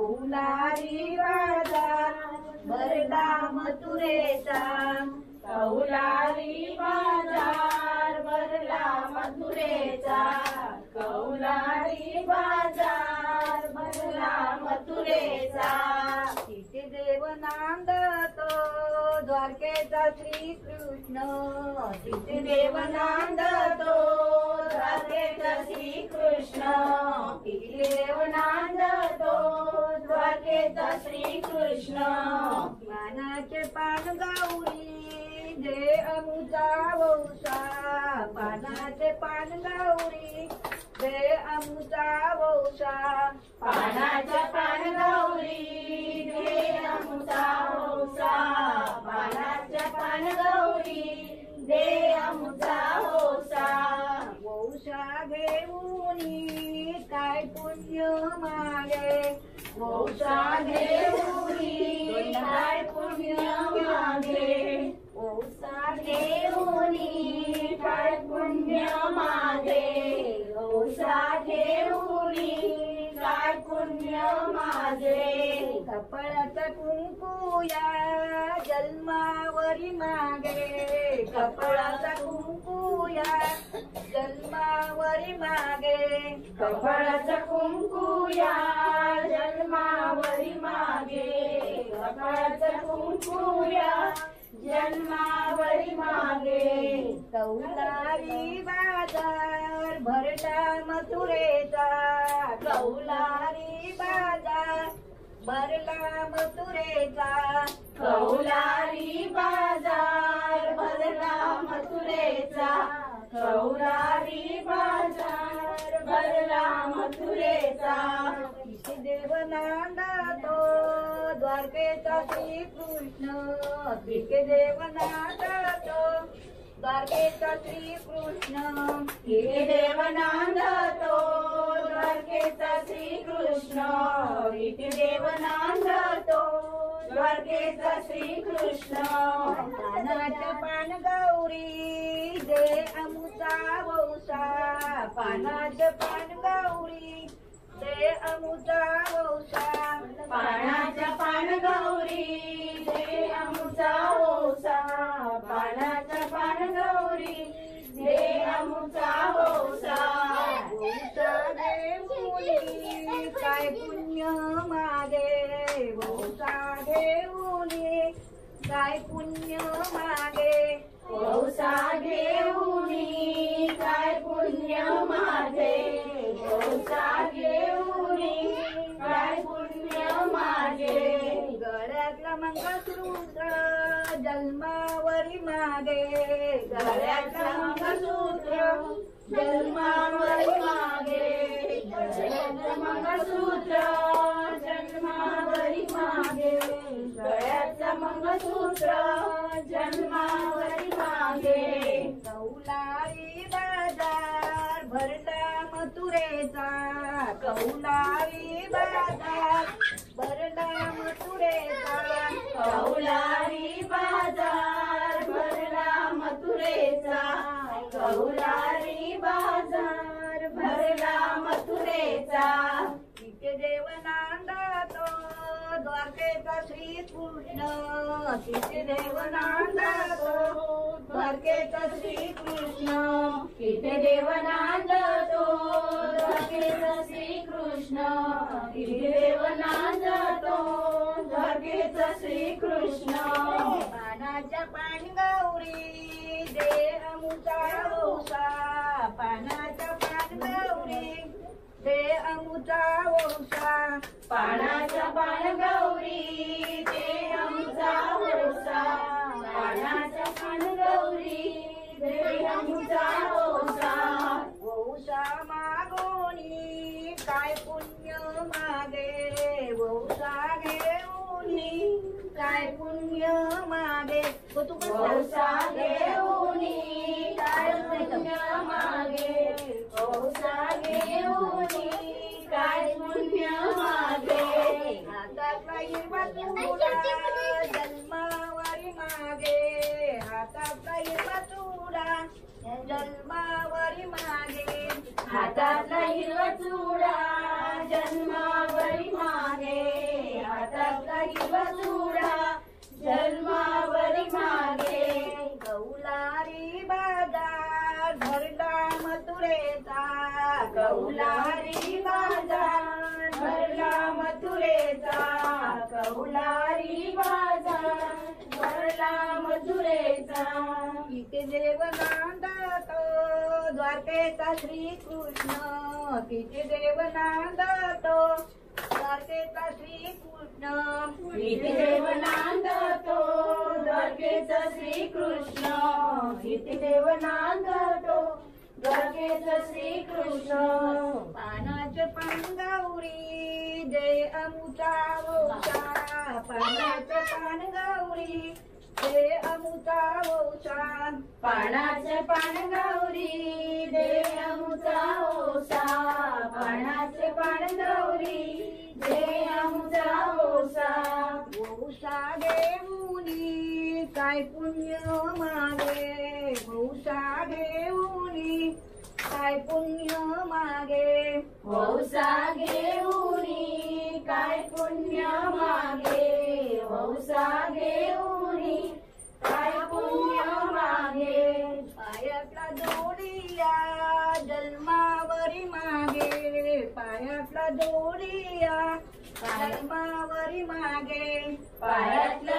कौलारी बाजार भरला मथुरेचा, कौलारी बाजार भरला मथुरेचा, कौलारी बाजार भरला मथुरेचा। तिथे देव नांदतो द्वारकेचा श्रीकृष्ण, तिथे देव नांदतो द्वारकेचा श्रीकृष्ण, तिथे देव नांदतो द्वारकेचा श्रीकृष्ण। पानाचे पान गौरी दे अमुचा वौसा, पानाचे पान गौरी दे अमुचा वौसा, पानाचे पान गौरी दे अमुचा वौसा, पानाचे पान गौरी दे अमुचा वौसा। वौसा घेऊनी काय पुण्य मागे, वौसा घेऊनी काय पुण्य मागे, वौसा घेऊनी काय पुण्य मागे, वौसा घेऊनी काय पुण्य मागे। कपाळाचा कुंकू या जन्मावरी मागे, कपाळाचा कुंकू या जन्मावरी मागे, कपाळाचा कुंकू या जन्मावरी मागे, कपाळाचा कुंकू या जन्मावरी मागे। कौलारी बाजार भरला मथुरेचा, कौलारी बाजार भरला मथुरेचा, कौलारी बाजार भरला मथुरेचा, कौलारी बाजार भरला मथुरेचा। तिथे देव नांदतो द्वारकेचा श्रीकृष्ण, तिथे देव नांदतो द्वारकेचा श्रीकृष्ण, तिथे देव नांदतो द्वारकेचा श्रीकृष्ण, तिथे देव नांदतो द्वारकेचा श्रीकृष्ण। पानाचे पान गौरी दे अमुचा वौसा, पानाचे पान गौरी दे अमुचा वौसा, पानाचे पान गौरी दे अमुचा वौसा, पानाचे पान गौरी दे अमुचा वौसा। वौसा घेऊनी काय पुण्य मागे, वौसा घेऊनी काय पुण्य मागे, वौसा घेऊनी काय पुण्य मागे, वौसा घेऊनी काय पुण्य मागे। गळ्यातला मंगळसूत्र जन्मावरी मागे, गळ्यातला मंगळसूत्र जन्मावरी मागे, गळ्यातलं मंगळसूत्र जन्मावरी मागे, गळ्यातलं मंगळसूत्र जन्मावरी मागे। कौलारी बाजार भरला मथुरेचा, कौलारी बाजार भरला मथुरेचा, कौलारी बाजार भरला मथुरेचा, कौलारी बाजार भरला मथुरेचा। तिथे देव नांदतो द्वारकेचा श्रीकृष्ण, तिथे देव नांदतो द्वारकेचा श्रीकृष्ण, तिथे देव नांदतो द्वारकेचा श्रीकृष्ण, तिथे देव नांदतो द्वारकेचा श्रीकृष्ण। पानाच्या पान गौरी दे अमुचा वौसा, पानाच्या पान गौरी दे अमुचा वौसा, पानाच्या पान गौरी दे अमुचा वौसा, पानाच्या पान गौरी दे अमुचा वौसा। वौसा मागोनी काय पुण्य मागे, वौसा घेऊनी काय पुण्य मागे, वौसा घेऊनी काय पुण्य मागे, वौसा घेऊनी काय पुण्य मागे। हातातला हिरवा चुडा जन्मावरी मागे, हातातला हिरवा चुडा जन्मावरी मागे, हातातला हिरवा चुडा जन्मावरी मागे, हिरवा चुडा जन्मावरी मागे कौलारी बाजार भरला मथुरेचा कौलारी बाजार भरला मथुरेचा कौलारी बाजार भरला मथुरेचा किती देव नांदतो द्वारकेचा श्रीकृष्ण किती देव नांदतो द्वारकेचा श्रीकृष्ण किती देव नांदतो द्वारकेचा श्रीकृष्ण किती देव नांदतो द्वारकेचा श्रीकृष्ण पानाचे पानगौरी जय अमुचा वंशा पानाचे पानगौरी जय अमुचा वंशा पानाचे पानगौरी जय अमुचा वंशा पानाचे पानगौरी जय अमुचा वंशा वंशा देऊनी काय पुण्य मागे वंशा देऊनी काय पुण्य मागे वंशा घेऊनी काय पुण्य मागे वंशा घेऊनी काय पुण्य मागे पायातला दोडिया जन्मावरी मागे पायातला दोडिया जन्मावरी मागे पायातला